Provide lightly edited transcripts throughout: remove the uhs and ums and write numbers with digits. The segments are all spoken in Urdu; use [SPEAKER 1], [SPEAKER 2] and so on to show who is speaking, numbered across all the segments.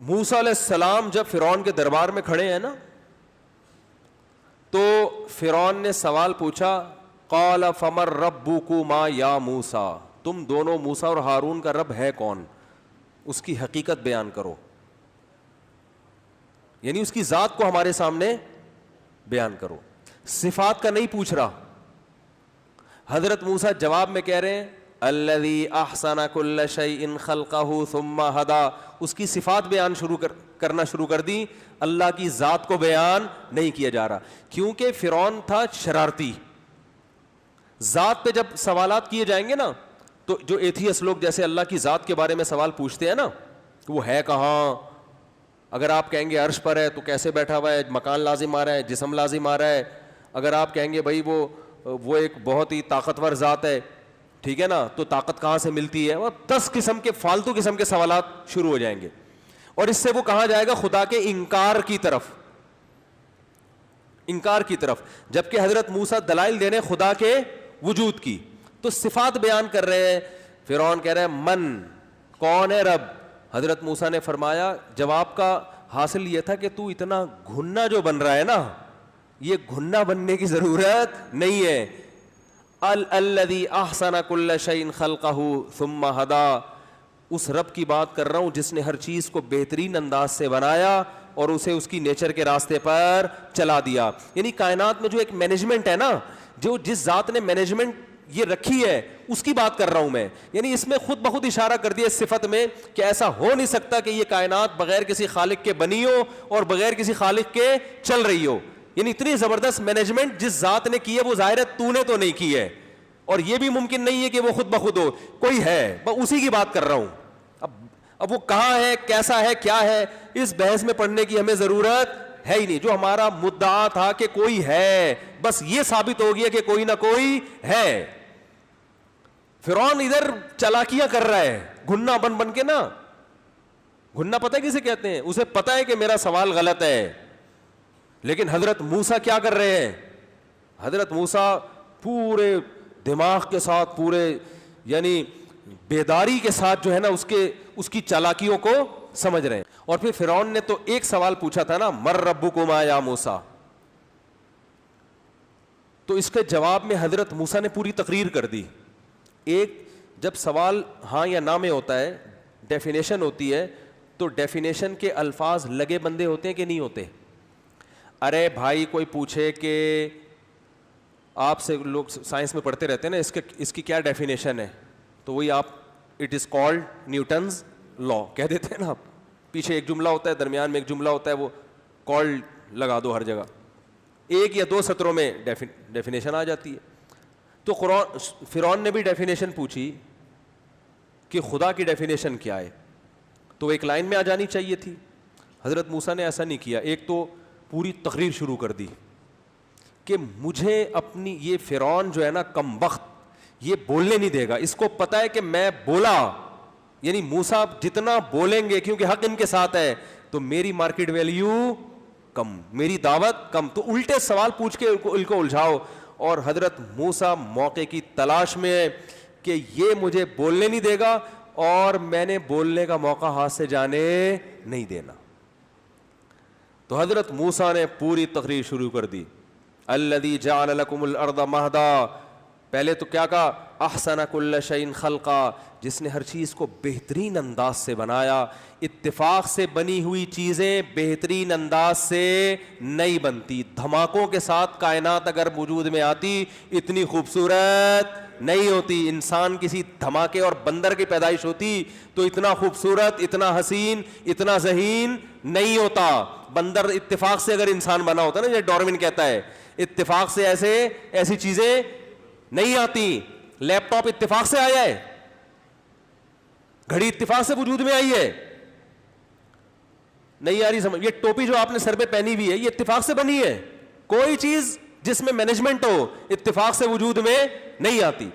[SPEAKER 1] موسیٰ علیہ السلام جب فرعون کے دربار میں کھڑے ہیں نا, تو فرعون نے سوال پوچھا, قال فمن ربکما یا موسیٰ, تم دونوں موسیٰ اور ہارون کا رب ہے کون, اس کی حقیقت بیان کرو, یعنی اس کی ذات کو ہمارے سامنے بیان کرو. صفات کا نہیں پوچھ رہا. حضرت موسیٰ جواب میں کہہ رہے ہیں الذی احسن کل شیء خلقہ ثم ہدی, اس کی صفات بیان کرنا شروع کر دی, اللہ کی ذات کو بیان نہیں کیا جا رہا, کیونکہ فرعون تھا شرارتی. ذات پہ جب سوالات کیے جائیں گے نا, تو جو ایتھیس لوگ جیسے اللہ کی ذات کے بارے میں سوال پوچھتے ہیں نا, وہ ہے کہاں, اگر آپ کہیں گے عرش پر ہے تو کیسے بیٹھا ہوا ہے, مکان لازم آ رہا ہے, جسم لازم آ رہا ہے. اگر آپ کہیں گے بھائی وہ ایک بہت ہی طاقتور ذات ہے, ٹھیک ہے نا, تو طاقت کہاں سے ملتی ہے, وہ 10 قسم کے فالتو قسم کے سوالات شروع ہو جائیں گے, اور اس سے وہ کہاں جائے گا, خدا کے انکار کی طرف, انکار کی طرف. جبکہ حضرت موسیٰ دلائل دے رہے ہیں خدا کے وجود کی, تو صفات بیان کر رہے ہیں. فرعون کہہ رہے ہیں من, کون ہے رب. حضرت موسیٰ نے فرمایا, جواب کا حاصل یہ تھا کہ تو اتنا گھننا جو بن رہا ہے نا, یہ گھننا بننے کی ضرورت نہیں ہے. الذی احسن کل شیء خلقہ ثم ہدی, اس رب کی بات کر رہا ہوں جس نے ہر چیز کو بہترین انداز سے بنایا اور اسے اس کی نیچر کے راستے پر چلا دیا. یعنی کائنات میں جو ایک مینجمنٹ ہے نا, جو جس ذات نے مینجمنٹ یہ رکھی ہے, اس کی بات کر رہا ہوں میں. یعنی اس میں خود بخود اشارہ کر دیا اس صفت میں کہ ایسا ہو نہیں سکتا کہ یہ کائنات بغیر کسی خالق کے بنی ہو اور بغیر کسی خالق کے چل رہی ہو. یعنی اتنی زبردست مینجمنٹ جس ذات نے کی ہے, وہ ظاہر ہے تو نے تو نہیں کی ہے, اور یہ بھی ممکن نہیں ہے کہ وہ خود بخود ہو, کوئی ہے, اسی کی بات کر رہا ہوں. اب وہ کہاں ہے, کیسا ہے, کیا ہے, اس بحث میں پڑھنے کی ہمیں ضرورت ہے ہی نہیں. جو ہمارا مدعا تھا کہ کوئی ہے, بس یہ ثابت ہو گیا کہ کوئی نہ کوئی ہے. فرعون ادھر چالاکیاں کر رہا ہے گھننا بن بن کے نا. گھننا پتہ ہے کسے کہتے ہیں, اسے پتہ ہے کہ میرا سوال غلط ہے. لیکن حضرت موسیٰ کیا کر رہے ہیں, حضرت موسیٰ پورے دماغ کے ساتھ, پورے یعنی بیداری کے ساتھ جو ہے نا اس کی چالاکیوں کو سمجھ رہے ہیں. اور پھر فرعون نے تو ایک سوال پوچھا تھا نا, مر ربکما یا موسیٰ, تو اس کے جواب میں حضرت موسیٰ نے پوری تقریر کر دی. ایک جب سوال ہاں یا نہ میں ہوتا ہے, ڈیفینیشن ہوتی ہے, تو ڈیفینیشن کے الفاظ لگے بندے ہوتے ہیں کہ نہیں ہوتے. ارے بھائی کوئی پوچھے کہ آپ سے, لوگ سائنس میں پڑھتے رہتے ہیں نا, اس کی کیا ڈیفینیشن ہے, تو وہی آپ اٹ از کالڈ نیوٹنز لا کہہ دیتے ہیں نا. آپ پیچھے ایک جملہ ہوتا ہے, درمیان میں ایک جملہ ہوتا ہے, وہ کالڈ لگا دو ہر جگہ, ایک یا دو سطروں میں ڈیفینیشن آ جاتی ہے. تو فرعون نے بھی ڈیفینیشن پوچھی کہ خدا کی ڈیفینیشن کیا ہے, تو ایک لائن میں آ جانی چاہیے تھی. حضرت موسیٰ نے ایسا نہیں کیا, ایک تو پوری تقریر شروع کر دی کہ مجھے اپنی یہ فرعون جو ہے نا کم بخت, یہ بولنے نہیں دے گا. اس کو پتا ہے کہ میں بولا, یعنی موسیٰ جتنا بولیں گے کیونکہ حق ان کے ساتھ ہے, تو میری مارکیٹ ویلیو کم, میری دعوت کم. تو الٹے سوال پوچھ کے ان کو الجھاؤ. اور حضرت موسیٰ موقع کی تلاش میں ہے کہ یہ مجھے بولنے نہیں دے گا اور میں نے بولنے کا موقع ہاتھ سے جانے نہیں دینا. تو حضرت موسیٰ نے پوری تقریر شروع کر دی. الذی جعل لکم الارض مہدا, پہلے تو کیا کہا, احسن کل شیء خلقا, جس نے ہر چیز کو بہترین انداز سے بنایا. اتفاق سے بنی ہوئی چیزیں بہترین انداز سے نہیں بنتی. دھماکوں کے ساتھ کائنات اگر وجود میں آتی اتنی خوبصورت نہیں ہوتی. انسان کسی دھماکے اور بندر کی پیدائش ہوتی تو اتنا خوبصورت, اتنا حسین, اتنا ذہین نہیں ہوتا. بندر اتفاق سے اگر انسان بنا ہوتا نا, جیسے ڈارون کہتا ہے, اتفاق سے ایسی چیزیں نہیں آتی. لیپ ٹاپ اتفاق سے آیا ہے, گھڑی اتفاق سے وجود میں آئی ہے, نہیں آ رہی سمجھ. یہ ٹوپی جو آپ نے سر پہ پہنی ہوئی ہے یہ اتفاق سے بنی ہے. کوئی چیز جس میں مینجمنٹ ہو اتفاق سے وجود میں نہیں آتی.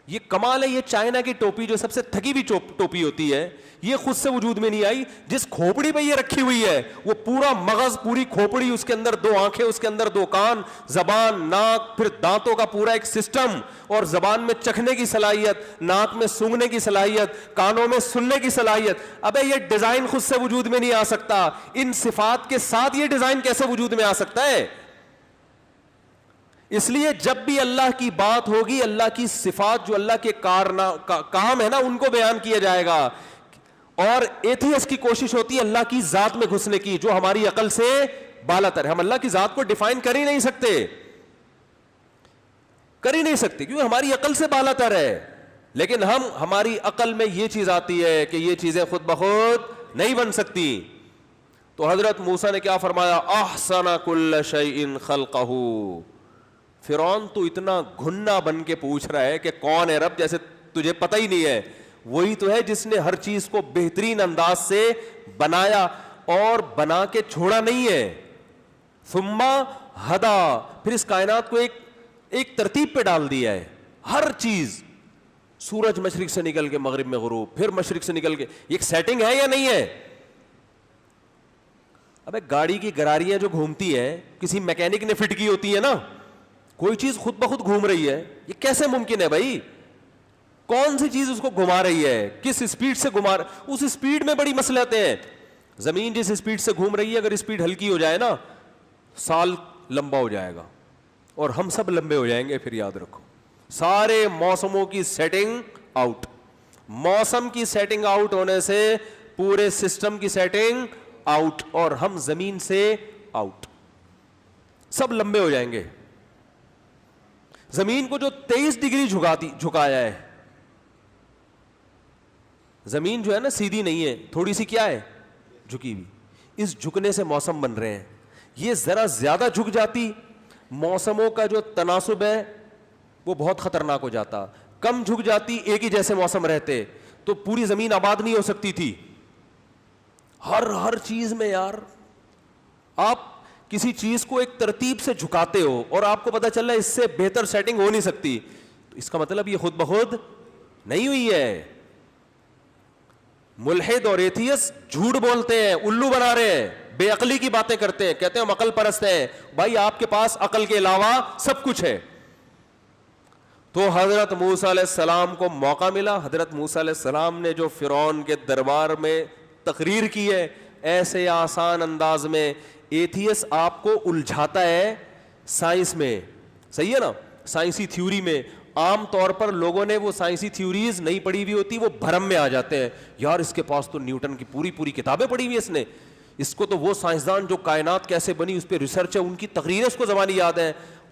[SPEAKER 1] یہ کمال ہے. یہ چائنا کی ٹوپی جو سب سے تھکی ہوئی ٹوپی ہوتی ہے, یہ خود سے وجود میں نہیں آئی. جس کھوپڑی پہ یہ رکھی ہوئی ہے وہ پورا مغز, پوری کھوپڑی, اس کے اندر 2 آنکھیں, اس کے اندر 2 کان, زبان, ناک, پھر دانتوں کا پورا ایک سسٹم, اور زبان میں چکھنے کی صلاحیت, ناک میں سونگھنے کی صلاحیت, کانوں میں سننے کی صلاحیت. ابے یہ ڈیزائن خود سے وجود میں نہیں آ سکتا. ان صفات کے ساتھ یہ ڈیزائن کیسے وجود میں آ سکتا ہے؟ اس لیے جب بھی اللہ کی بات ہوگی, اللہ کی صفات جو اللہ کے کام ہے نا, ان کو بیان کیا جائے گا. اور ایتھیسٹ کی کوشش ہوتی ہے اللہ کی ذات میں گھسنے کی, جو ہماری عقل سے بالا تر ہے. ہم اللہ کی ذات کو ڈیفائن کر ہی نہیں سکتے, کیونکہ ہماری عقل سے بالا تر ہے. لیکن ہماری عقل میں یہ چیز آتی ہے کہ یہ چیزیں خود بخود نہیں بن سکتی. تو حضرت موسیٰ نے کیا فرمایا؟ احسن کل شیء خلقہ. فرعون تو اتنا گھنا بن کے پوچھ رہا ہے کہ کون ہے رب, جیسے تجھے پتہ ہی نہیں ہے. وہی تو ہے جس نے ہر چیز کو بہترین انداز سے بنایا اور بنا کے چھوڑا نہیں ہے. ثم ہدا, پھر اس کائنات کو ایک ترتیب پہ ڈال دیا ہے. ہر چیز, سورج مشرق سے نکل کے مغرب میں غروب, پھر مشرق سے نکل کے, ایک سیٹنگ ہے یا نہیں ہے؟ ابے گاڑی کی گراریاں جو گھومتی ہیں کسی میکینک نے فٹ کی ہوتی ہے نا, کوئی چیز خود بخود گھوم رہی ہے, یہ کیسے ممکن ہے بھائی؟ کون سی چیز اس کو گھما رہی ہے, کس اسپیڈ سے گھما رہا, اس اسپیڈ میں بڑی مسئلے ہیں. زمین جس اسپیڈ سے گھوم رہی ہے, اگر اسپیڈ ہلکی ہو جائے نا, سال لمبا ہو جائے گا اور ہم سب لمبے ہو جائیں گے. پھر یاد رکھو, سارے موسموں کی سیٹنگ آؤٹ, موسم کی سیٹنگ آؤٹ ہونے سے پورے سسٹم کی سیٹنگ آؤٹ, اور ہم زمین سے آؤٹ, سب لمبے ہو جائیں گے. زمین کو جو 23 ڈگری جھکایا ہے, زمین جو ہے نا سیدھی نہیں ہے, تھوڑی سی کیا ہے, جھکی ہوئی. اس جھکنے سے موسم بن رہے ہیں. یہ ذرا زیادہ جھک جاتی, موسموں کا جو تناسب ہے وہ بہت خطرناک ہو جاتا. کم جھک جاتی, ایک ہی جیسے موسم رہتے, تو پوری زمین آباد نہیں ہو سکتی تھی. ہر چیز میں یار, آپ کسی چیز کو ایک ترتیب سے جھکاتے ہو اور آپ کو پتا چل رہا ہے اس سے بہتر سیٹنگ ہو نہیں سکتی, تو اس کا مطلب یہ خود بخود نہیں ہوئی ہے. ملحد اور ایتھیسٹ جھوٹ بولتے ہیں, الو بنا رہے ہیں, بے عقلی کی باتیں کرتے ہیں, کہتے ہیں ہم عقل پرست ہیں. بھائی آپ کے پاس عقل کے علاوہ سب کچھ ہے. تو حضرت موسیٰ علیہ السلام کو موقع ملا. حضرت موسیٰ علیہ السلام نے جو فرعون کے دربار میں تقریر کی ہے, ایسے آسان انداز میں. ایتھیسٹ آپ کو الجھاتا ہے سائنس میں, صحیح ہے نا, سائنسی تھیوری میں. عام طور پر لوگوں نے وہ سائنسی تھیوریز نہیں پڑھی ہوئی ہوتی, وہ بھرم میں آ جاتے ہیں, یار اس کے پاس تو نیوٹن کی پوری کتابیں پڑھی ہوئی اس نے, اس کو تو وہ سائنسدان جو کائنات کیسے بنی اس پہ ریسرچ ہے, ان کی تقریریں اس کو زبانی یاد ہیں.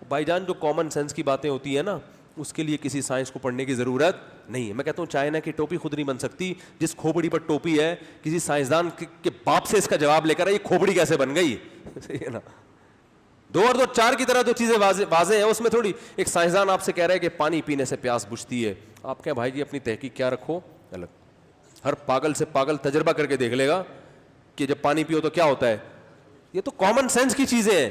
[SPEAKER 1] بھائی جان, جو کامن سینس کی باتیں ہوتی ہیں نا, اس کے لیے کسی سائنس کو پڑھنے کی ضرورت نہیں ہے. میں کہتا ہوں چائنا کی ٹوپی خود نہیں بن سکتی. جس کھوپڑی پر ٹوپی ہے, کسی سائنسدان کے باپ سے اس کا جواب لے کر آئے یہ کھوپڑی کیسے بن گئی, صحیح ہے نا. 2 اور 2 4 کی طرح جو چیزیں واضح ہیں, اس میں تھوڑی. ایک سائنسدان آپ سے کہہ رہا ہے کہ پانی پینے سے پیاس بجھتی ہے, آپ کہیں بھائی جی اپنی تحقیق کیا رکھو الگ. ہر پاگل سے پاگل تجربہ کر کے دیکھ لے گا کہ جب پانی پیو تو کیا ہوتا ہے. یہ تو کامن سینس کی چیزیں ہیں.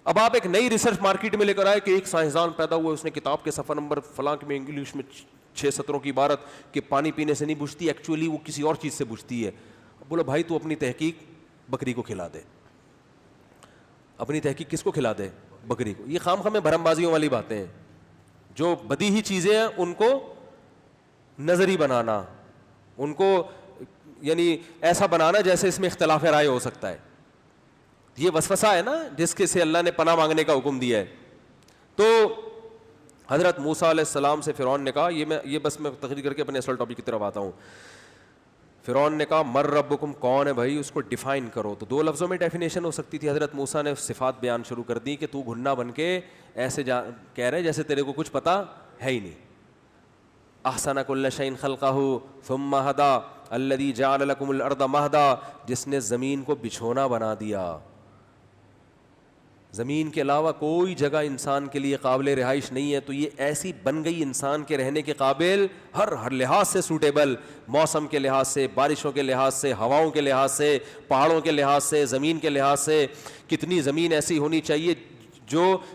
[SPEAKER 1] اب آپ ایک نئی ریسرچ مارکیٹ میں لے کر آئے کہ ایک سائنسدان پیدا ہوا, اس نے کتاب کے صفحہ نمبر فلاں میں انگلش میں 6 سطروں کی عبارت کہ پانی پینے سے نہیں بجھتی, ایکچولی وہ کسی اور چیز سے بجھتی ہے. بولو بھائی تو اپنی تحقیق بکری کو کھلا دے. اپنی تحقیق کس کو کھلا دے؟ بکری کو. یہ خام خامے بھرم بازیوں والی باتیں ہیں. جو بدیہی چیزیں ہیں ان کو نظری بنانا, ان کو یعنی ایسا بنانا جیسے اس میں اختلاف رائے ہو سکتا ہے. یہ وسوسہ ہے نا جس کے سے اللہ نے پناہ مانگنے کا حکم دیا ہے. تو حضرت موسیٰ علیہ السلام سے فرعون نے کہا, یہ بس میں تقریر کر کے اپنے اصل ٹاپک کی طرف آتا ہوں. فرعون نے کہا مر ربکم, کون ہے بھائی, اس کو ڈیفائن کرو. تو 2 لفظوں میں ڈیفینیشن ہو سکتی تھی. حضرت موسیٰ نے صفات بیان شروع کر دی کہ تو گھنا بن کے ایسے کہہ رہے جیسے تیرے کو کچھ پتا ہے ہی نہیں. احسن کل شیء خلقہ ثم ہدا الذی جعل لکم الارض مہدا, جس نے زمین کو بچھونا بنا دیا. زمین کے علاوہ کوئی جگہ انسان کے لیے قابل رہائش نہیں ہے, تو یہ ایسی بن گئی انسان کے رہنے کے قابل, ہر لحاظ سے سوٹیبل, موسم کے لحاظ سے, بارشوں کے لحاظ سے, ہواؤں کے لحاظ سے, پہاڑوں کے لحاظ سے, زمین کے لحاظ سے. کتنی زمین ایسی ہونی چاہیے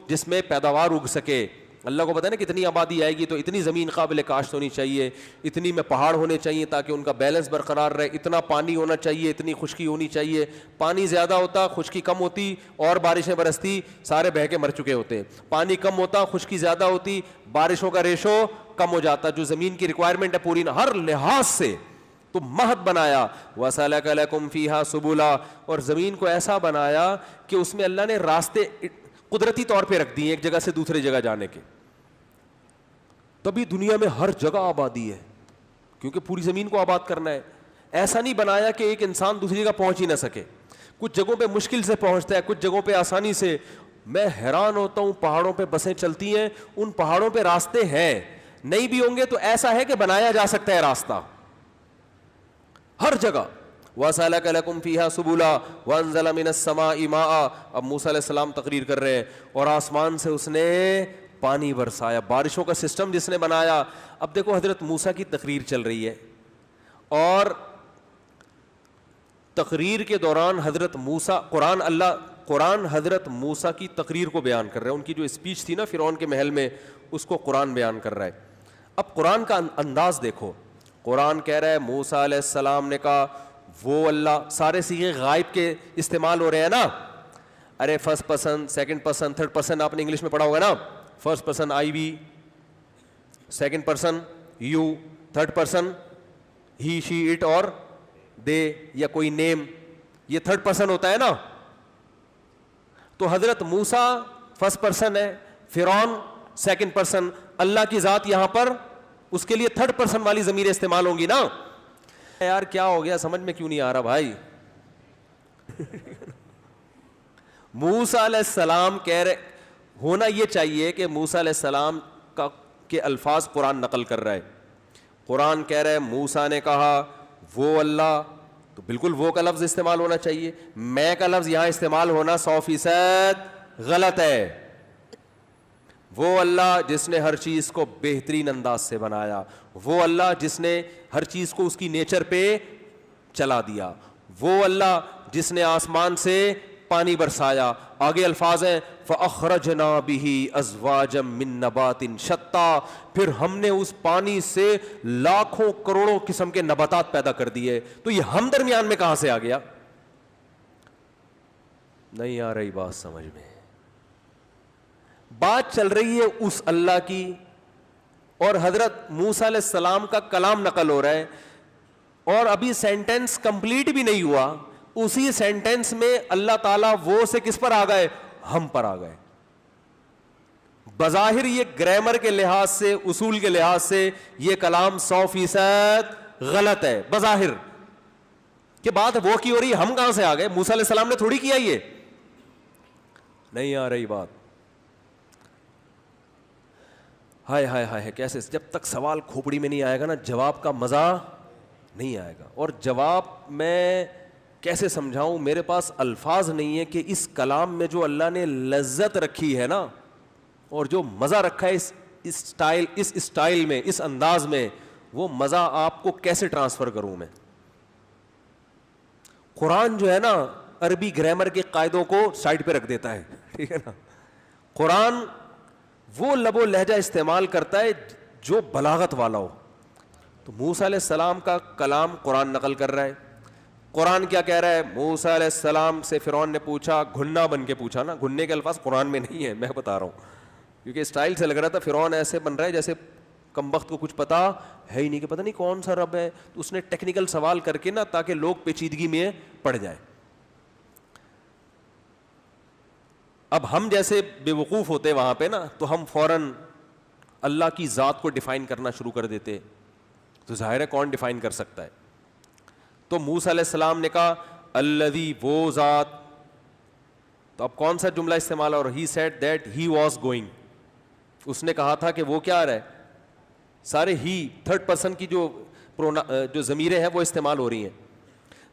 [SPEAKER 1] جس میں پیداوار اگ سکے, اللہ کو پتہ ہے نا کتنی آبادی آئے گی تو اتنی زمین قابل کاشت ہونی چاہیے, اتنی میں پہاڑ ہونے چاہیے تاکہ ان کا بیلنس برقرار رہے, اتنا پانی ہونا چاہیے, اتنی خشکی ہونی چاہیے. پانی زیادہ ہوتا خشکی کم ہوتی اور بارشیں برستی سارے بہہ کے مر چکے ہوتے. پانی کم ہوتا خشکی زیادہ ہوتی بارشوں کا ریشو کم ہو جاتا. جو زمین کی ریکوائرمنٹ ہے پوری ہر لحاظ سے تو مہد بنایا. وَسَلَكَ لَكُمْ فِيهَا سُبُلًا, اور زمین کو ایسا بنایا کہ اس میں اللہ نے راستے قدرتی طور پہ رکھ دیے ایک جگہ سے دوسری جگہ جانے کے. تبھی دنیا میں ہر جگہ آبادی ہے کیونکہ پوری زمین کو آباد کرنا ہے. ایسا نہیں بنایا کہ ایک انسان دوسری جگہ پہنچ ہی نہ سکے. کچھ جگہوں پہ مشکل سے پہنچتا ہے, کچھ جگہوں پہ آسانی سے. میں حیران ہوتا ہوں, پہاڑوں پہ بسیں چلتی ہیں, ان پہاڑوں پہ راستے ہیں, نہیں بھی ہوں گے تو ایسا ہے کہ بنایا جا سکتا ہے راستہ ہر جگہ. وَسَلَكَ لَكُمْ فِيهَا سُبُلًا وَأَنزَلَ مِنَ السَّمَاءِ مَاءً. اب موسیٰ علیہ السلام تقریر کر رہے ہیں, اور آسمان سے اس نے پانی برسایا, بارشوں کا سسٹم جس نے بنایا. اب دیکھو حضرت موسیٰ کی تقریر چل رہی ہے, اور تقریر کے دوران حضرت موسیٰ قرآن حضرت موسیٰ کی تقریر کو بیان کر رہا ہے. ان کی جو اسپیچ تھی نا فرعون کے محل میں, اس کو قرآن بیان کر رہا ہے. اب قرآن کا انداز دیکھو. قرآن کہہ رہا ہے موسیٰ علیہ السلام نے کہا وہ اللہ, سارے صیغے غائب کے استعمال ہو رہے ہیں نا. ارے first person, second person, third person آپ نے انگلش میں پڑھا ہوگا نا. First person I we, second person you, third person he she it اور دے یا کوئی نیم, یہ تھرڈ پرسن ہوتا ہے نا. تو حضرت موسیٰ فرسٹ پرسن ہے, فرعون سیکنڈ پرسن, اللہ کی ذات یہاں پر اس کے لیے تھرڈ پرسن والی ضمیریں استعمال ہوں گی نا. یار کیا ہو گیا, سمجھ میں کیوں نہیں آ رہا بھائی. موسیٰ علیہ السلام کہہ رہے, ہونا یہ چاہیے کہ موسیٰ علیہ السلام کے الفاظ قرآن نقل کر رہا ہے. قرآن کہہ رہے موسیٰ نے کہا وہ اللہ, تو بالکل وہ کا لفظ استعمال ہونا چاہیے. میں کا لفظ یہاں استعمال ہونا 100% غلط ہے. وہ اللہ جس نے ہر چیز کو بہترین انداز سے بنایا, وہ اللہ جس نے ہر چیز کو اس کی نیچر پہ چلا دیا, وہ اللہ جس نے آسمان سے پانی برسایا. آگے الفاظ ہیں فَأَخْرَجْنَا بِهِ أَزْوَاجًا مِّن نَبَاتٍ شَتَّىٰ, پھر ہم نے اس پانی سے لاکھوں کروڑوں قسم کے نباتات پیدا کر دیے. تو یہ ہم درمیان میں کہاں سے آ گیا؟ نہیں آ رہی بات سمجھ میں. بات چل رہی ہے اس اللہ کی, اور حضرت موسیٰ علیہ السلام کا کلام نقل ہو رہا ہے, اور ابھی سینٹینس کمپلیٹ بھی نہیں ہوا, اسی سینٹینس میں اللہ تعالیٰ وہ سے کس پر آ گئے؟ ہم پر آ گئے. بظاہر یہ گرامر کے لحاظ سے, اصول کے لحاظ سے یہ کلام 100% غلط ہے بظاہر, کہ بات وہ کی ہو رہی, ہم کہاں سے آ گئے؟ موسیٰ علیہ السلام نے تھوڑی کیا. یہ نہیں آ رہی بات. ہائے ہائے ہائے, کیسے جب تک سوال کھوپڑی میں نہیں آئے گا نا جواب کا مزہ نہیں آئے گا. اور جواب میں کیسے سمجھاؤں, میرے پاس الفاظ نہیں ہے کہ اس کلام میں جو اللہ نے لذت رکھی ہے نا, اور جو مزہ رکھا ہے اس اسٹائل میں, اس انداز میں, وہ مزہ آپ کو کیسے ٹرانسفر کروں میں. قرآن جو ہے نا عربی گرامر کے قاعدوں کو سائڈ پہ رکھ دیتا ہے, ٹھیک ہے نا. قرآن وہ لب و لہجہ استعمال کرتا ہے جو بلاغت والا ہو. تو موسیٰ علیہ السلام کا کلام قرآن نقل کر رہا ہے. قرآن کیا کہہ رہا ہے؟ موسیٰ علیہ السلام سے فرعون نے پوچھا, گھنا بن کے پوچھا نا, گھننے کے الفاظ قرآن میں نہیں ہے, میں بتا رہا ہوں, کیونکہ اسٹائل سے لگ رہا تھا فرعون ایسے بن رہا ہے جیسے کمبخت کو کچھ پتا ہے ہی نہیں, کہ پتہ نہیں کون سا رب ہے. تو اس نے ٹیکنیکل سوال کر کے نا, تاکہ لوگ پیچیدگی میں پڑ جائیں. اب ہم جیسے بے وقوف ہوتے وہاں پہ نا, تو ہم فوراً اللہ کی ذات کو ڈیفائن کرنا شروع کر دیتے. تو ظاہر ہے کون ڈیفائن کر سکتا ہے. تو موسیٰ علیہ السلام نے کہا الذی, وہ ذات. تو اب کون سا جملہ استعمال, اور he said that he was going, اس نے کہا تھا کہ وہ کیا رہا ہے. سارے ہی تھرڈ پرسن کی جو ضمیریں ہیں وہ استعمال ہو رہی ہیں.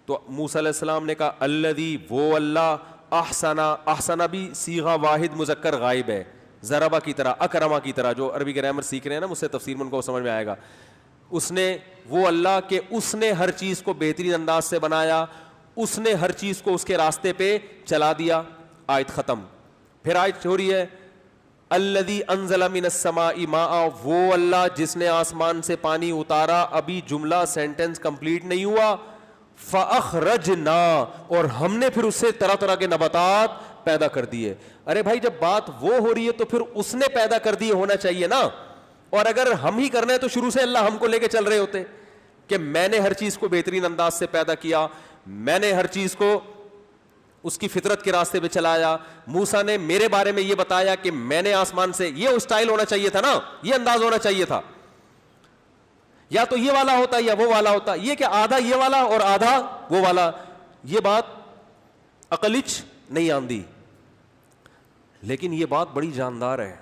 [SPEAKER 1] تو موسیٰ علیہ السلام نے کہا الذی, وہ اللہ, احسنا بھی صیغہ واحد مذکر غائب ہے, ضربہ کی طرح, اکرما کی طرح. جو عربی گرامر سیکھ رہے ہیں نا مجھ سے تفسیر میں, ان کو سمجھ میں آئے گا. اس نے, وہ اللہ کہ اس نے ہر چیز کو بہترین انداز سے بنایا, اس نے ہر چیز کو اس کے راستے پہ چلا دیا. آیت ختم. پھر آیت ہو رہی ہے الذی انزل من السماء ماء، وہ اللہ جس نے آسمان سے پانی اتارا. ابھی جملہ سینٹنس کمپلیٹ نہیں ہوا. فاخرجنا، اور ہم نے پھر اس سے طرح طرح کے نباتات پیدا کر دیے. ارے بھائی جب بات وہ ہو رہی ہے تو پھر اس نے پیدا کر دیے ہونا چاہیے نا. اور اگر ہم ہی کرنا ہے تو شروع سے اللہ ہم کو لے کے چل رہے ہوتے کہ میں نے ہر چیز کو بہترین انداز سے پیدا کیا, میں نے ہر چیز کو اس کی فطرت کے راستے پہ چلایا. موسیٰ نے میرے بارے میں یہ بتایا کہ میں نے آسمان سے, یہ اسٹائل ہونا چاہیے تھا نا, یہ انداز ہونا چاہیے تھا. یا تو یہ والا ہوتا یا وہ والا ہوتا, یہ کہ آدھا یہ والا اور آدھا وہ والا, یہ بات عقلچ نہیں آندی. لیکن یہ بات بڑی جاندار ہے.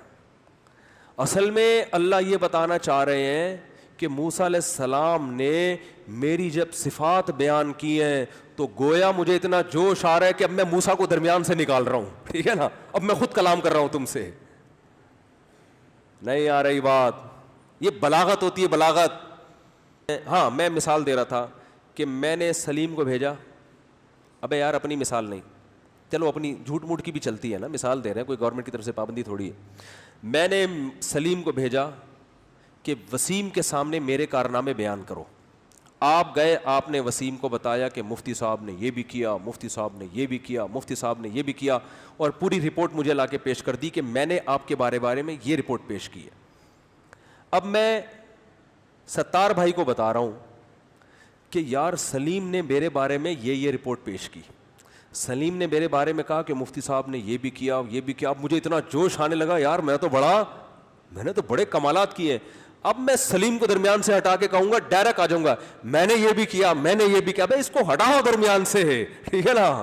[SPEAKER 1] اصل میں اللہ یہ بتانا چاہ رہے ہیں کہ موسیٰ علیہ السلام نے میری جب صفات بیان کی ہیں تو گویا مجھے اتنا جوش آ رہا ہے کہ اب میں موسیٰ کو درمیان سے نکال رہا ہوں, ٹھیک ہے نا, اب میں خود کلام کر رہا ہوں تم سے. نہیں آ رہی بات, یہ بلاغت ہوتی ہے, بلاغت. ہاں میں مثال دے رہا تھا کہ میں نے سلیم کو بھیجا, ابے یار اپنی مثال نہیں, چلو اپنی جھوٹ موٹ کی بھی چلتی ہے نا, مثال دے رہے ہیں, کوئی گورنمنٹ کی طرف سے پابندی تھوڑی ہے. میں نے سلیم کو بھیجا کہ وسیم کے سامنے میرے کارنامے بیان کرو. آپ گئے, آپ نے وسیم کو بتایا کہ مفتی صاحب نے یہ بھی کیا, مفتی صاحب نے یہ بھی کیا, مفتی صاحب نے یہ بھی کیا, اور پوری رپورٹ مجھے لا کے پیش کر دی کہ میں نے آپ کے بارے میں یہ رپورٹ پیش کی ہے. اب میں ستار بھائی کو بتا رہا ہوں کہ یار سلیم نے میرے بارے میں یہ رپورٹ پیش کی, سلیم نے میرے بارے میں کہا کہ مفتی صاحب نے یہ بھی کیا, یہ بھی کیا. اب مجھے اتنا جوش آنے لگا, یار میں نے تو بڑے کمالات کیے. اب میں سلیم کو درمیان سے ہٹا کے کہوں گا, ڈائریکٹ آ جاؤں گا, میں نے یہ بھی کیا, میں نے یہ بھی کیا. بھائی اس کو ہٹاؤ درمیان سے, ٹھیک ہے نا.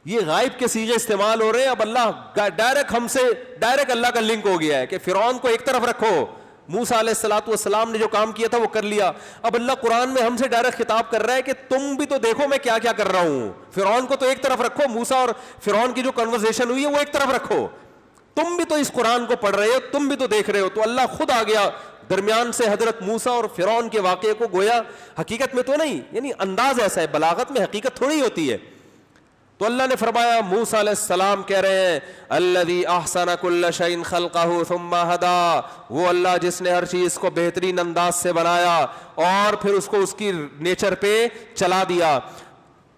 [SPEAKER 1] یہ غائب کے صیغے استعمال ہو رہے ہیں. اب اللہ ڈائریکٹ ہم سے, ڈائریکٹ اللہ کا لنک ہو گیا ہے کہ فرعون کو ایک طرف رکھو, موسیٰ علیہ الصلوۃ والسلام نے جو کام کیا تھا وہ کر لیا. اب اللہ قرآن میں ہم سے ڈائریکٹ خطاب کر رہا ہے کہ تم بھی تو دیکھو میں کیا کیا کر رہا ہوں. فرعون کو تو ایک طرف رکھو, موسیٰ اور فرعون کی جو کنورسیشن ہوئی ہے وہ ایک طرف رکھو, تم بھی تو اس قرآن کو پڑھ رہے ہو, تم بھی تو دیکھ رہے ہو. تو اللہ خود آ گیا درمیان سے حضرت موسیٰ اور فرعون کے واقعے کو, گویا حقیقت میں تو نہیں, یعنی انداز ایسا ہے, بلاغت میں حقیقت تھوڑی ہوتی ہے. تو اللہ نے فرمایا, موسیٰ علیہ السلام کہہ رہے ہیں الذی احسن کل شیء خلقہ ثم ہدی, وہ اللہ جس نے ہر چیز کو بہترین انداز سے بنایا اور پھر اس کو اس کی نیچر پہ چلا دیا.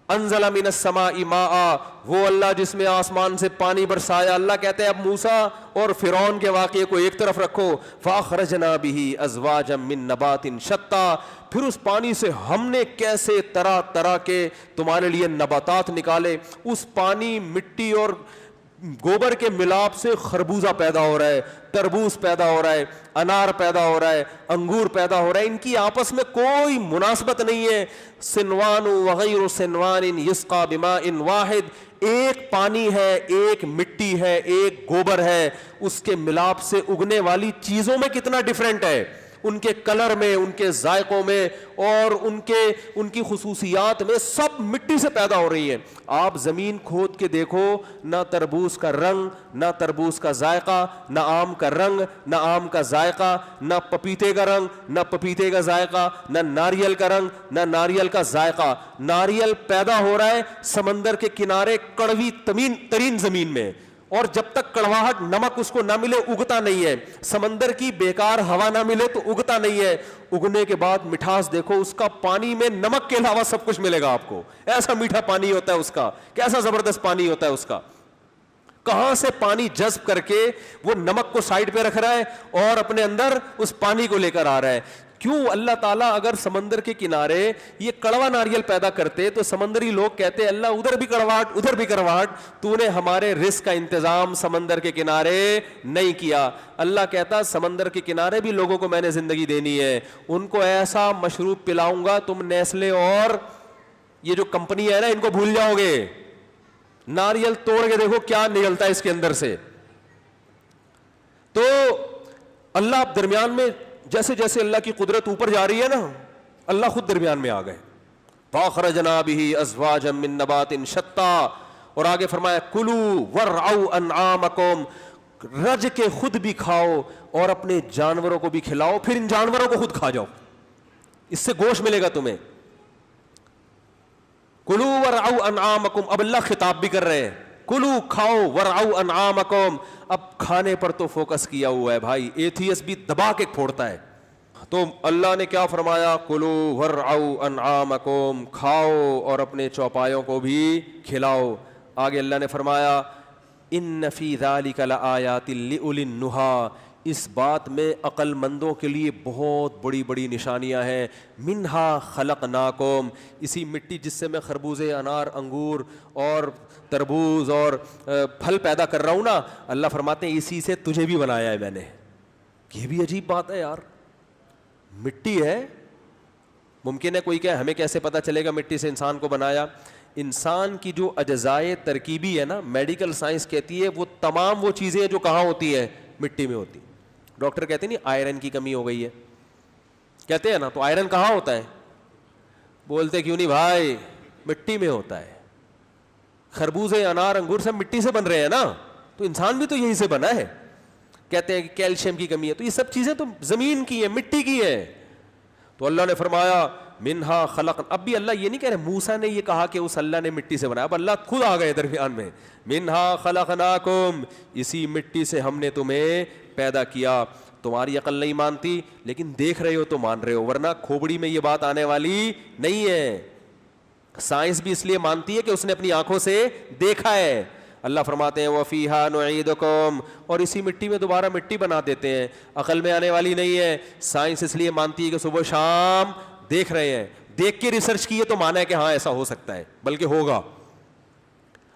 [SPEAKER 1] انزل من السماء ماء, وہ اللہ جس میں آسمان سے پانی برسایا. اللہ کہتے ہیں اب موسیٰ اور فرعون کے واقعے کو ایک طرف رکھو. فاخرجنا به ازواجا من نبات شتى, پھر اس پانی سے ہم نے کیسے طرح طرح کے تمہارے لیے نباتات نکالے. اس پانی, مٹی اور گوبر کے ملاپ سے خربوزہ پیدا ہو رہا ہے, تربوز پیدا ہو رہا ہے, انار پیدا ہو رہا ہے, انگور پیدا ہو رہا ہے. ان کی آپس میں کوئی مناسبت نہیں ہے. سنوان وغیر سنوان یسقى بماء واحد, ایک پانی ہے, ایک مٹی ہے, ایک گوبر ہے, اس کے ملاپ سے اگنے والی چیزوں میں کتنا ڈفرینٹ ہے, ان کے کلر میں, ان کے ذائقوں میں اور ان کی خصوصیات میں, سب مٹی سے پیدا ہو رہی ہیں. آپ زمین کھود کے دیکھو, نہ تربوز کا رنگ, نہ تربوز کا ذائقہ, نہ آم کا رنگ, نہ آم کا ذائقہ, نہ پپیتے کا رنگ, نہ پپیتے کا ذائقہ, نہ ناریل کا رنگ, نہ ناریل کا ذائقہ. ناریل پیدا ہو رہا ہے سمندر کے کنارے کڑوی ترین زمین میں, اور جب تک کڑواہٹ, نمک اس کو نہ ملے اگتا نہیں ہے. سمندر کی بیکار ہوا نہ ملے تو اگتا نہیں ہے. اگنے کے بعد مٹھاس دیکھو اس کا, پانی میں نمک کے علاوہ سب کچھ ملے گا آپ کو. ایسا میٹھا پانی ہوتا ہے اس کا, کیسا زبردست پانی ہوتا ہے اس کا. کہاں سے پانی جذب کر کے وہ نمک کو سائڈ پہ رکھ رہا ہے اور اپنے اندر اس پانی کو لے کر آ رہا ہے. کیوں اللہ تعالیٰ اگر سمندر کے کنارے یہ کڑوا ناریل پیدا کرتے تو سمندری لوگ کہتے اللہ ادھر بھی کڑواہٹ ادھر بھی کڑواہٹ, تو نے ہمارے رزق کا انتظام سمندر کے کنارے نہیں کیا. اللہ کہتا سمندر کے کنارے بھی لوگوں کو میں نے زندگی دینی ہے, ان کو ایسا مشروب پلاؤں گا تم نیسلے اور یہ جو کمپنی ہے نا ان کو بھول جاؤ گے. ناریل توڑ کے دیکھو کیا نکلتا ہے اس کے اندر سے. تو اللہ درمیان میں جیسے جیسے اللہ کی قدرت اوپر جا رہی ہے نا, اللہ خود درمیان میں آ گئے. فاخرجنا به ازواجا من نبات شتى, اور آگے فرمایا کلوا ورعوا انعامکم, رج کے خود بھی کھاؤ اور اپنے جانوروں کو بھی کھلاؤ, پھر ان جانوروں کو خود کھا جاؤ, اس سے گوشت ملے گا تمہیں. کلوا ورعوا انعامکم, اب اللہ خطاب بھی کر رہے ہیں کلو کھاؤ ورعو انعامکم. اب کھانے پر تو فوکس کیا ہوا ہے بھائی, ایتھیس بھی دبا کے پھوڑتا ہے. تو اللہ نے کیا فرمایا, کلو ورعو انعامکم, کھاؤ اور اپنے چوپایوں کو بھی کھلاؤ. آگے اللہ نے فرمایا ان فی ذلک لآیات لأولی النہی, اس بات میں عقل مندوں کے لیے بہت بڑی بڑی نشانیاں ہیں. منہا خلقناکم, اسی مٹی جس سے میں خربوزے, انار, انگور اور تربوز اور پھل پیدا کر رہا ہوں نا, اللہ فرماتے ہیں اسی سے تجھے بھی بنایا ہے میں نے. یہ بھی عجیب بات ہے یار, مٹی ہے. ممکن ہے کوئی کہ ہمیں کیسے پتہ چلے گا مٹی سے انسان کو بنایا. انسان کی جو اجزائے ترکیبی ہے نا, میڈیکل سائنس کہتی ہے وہ تمام وہ چیزیں جو کہاں ہوتی ہے, مٹی میں ہوتی. ڈاکٹر کہتے ہیں نہیں آئرن کی کمی ہو گئی ہے, کہتے ہیں نا, تو آئرن کہاں ہوتا ہے, بولتے کیوں نہیں بھائی مٹی میں ہوتا ہے. خربوزے, انار, انگور سب مٹی سے بن رہے ہیں نا, تو انسان بھی تو یہیں سے بنا ہے. کہتے ہیں کہ کیلشیم کی کمی ہے, تو یہ سب چیزیں تو زمین کی ہیں, مٹی کی ہے. تو اللہ نے فرمایا منہا خلق. اب بھی اللہ یہ نہیں کہہ رہے موسیٰ نے یہ کہا کہ اس اللہ نے مٹی سے بنایا, اب اللہ خود آ گئے درمیان میں. منہا خلقناکم, اسی مٹی سے ہم نے تمہیں پیدا کیا. تمہاری عقل نہیں مانتی لیکن دیکھ رہے ہو تو مان رہے ہو, ورنہ کھوپڑی میں یہ بات آنے والی نہیں ہے. سائنس بھی اس لیے مانتی ہے کہ اس نے اپنی آنکھوں سے دیکھا ہے. اللہ فرماتے ہیں وَفِيهَا نُعِيدُكُمْ, اور اسی مٹی میں دوبارہ مٹی بنا دیتے ہیں. عقل میں آنے والی نہیں ہے. سائنس اس لیے مانتی ہے کہ صبح شام دیکھ رہے ہیں, دیکھ کے ریسرچ کیے تو مانا ہے کہ ہاں ایسا ہو سکتا ہے, بلکہ ہوگا.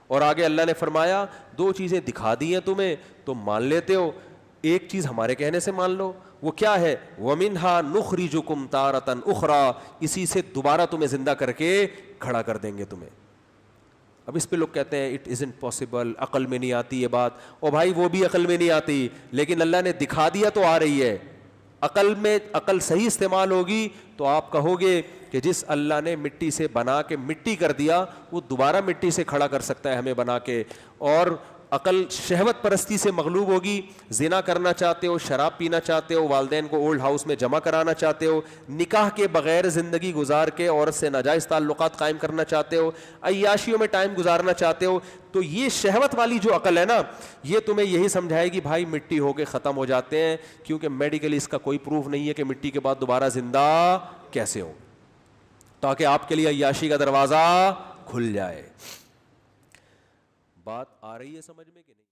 [SPEAKER 1] اور آگے اللہ نے فرمایا دو چیزیں دکھا دی ہیں تمہیں, تم مان لیتے ہو, ایک چیز ہمارے کہنے سے مان لو. وہ کیا ہے, وَمِنْهَا نُخْرِجُكُمْ تَارَةً أُخْرَى, اسی سے دوبارہ تمہیں زندہ کر کے کھڑا کر دیں گے تمہیں. اب اس پہ لوگ کہتے ہیں اٹ ازنٹ پاسبل, عقل میں نہیں آتی یہ بات. او بھائی وہ بھی عقل میں نہیں آتی, لیکن اللہ نے دکھا دیا تو آ رہی ہے. عقل میں عقل صحیح استعمال ہوگی تو آپ کہو گے کہ جس اللہ نے مٹی سے بنا کے مٹی کر دیا وہ دوبارہ مٹی سے کھڑا کر سکتا ہے ہمیں بنا کے. اور عقل شہوت پرستی سے مغلوب ہوگی, زنا کرنا چاہتے ہو, شراب پینا چاہتے ہو, والدین کو اولڈ ہاؤس میں جمع کرانا چاہتے ہو, نکاح کے بغیر زندگی گزار کے عورت سے ناجائز تعلقات قائم کرنا چاہتے ہو, عیاشیوں میں ٹائم گزارنا چاہتے ہو, تو یہ شہوت والی جو عقل ہے نا, یہ تمہیں یہی سمجھائے گی بھائی مٹی ہو کے ختم ہو جاتے ہیں, کیونکہ میڈیکلی اس کا کوئی پروف نہیں ہے کہ مٹی کے بعد دوبارہ زندہ کیسے ہو, تاکہ آپ کے لیے عیاشی کا دروازہ کھل جائے. بات آ رہی ہے سمجھ میں کہ نہیں؟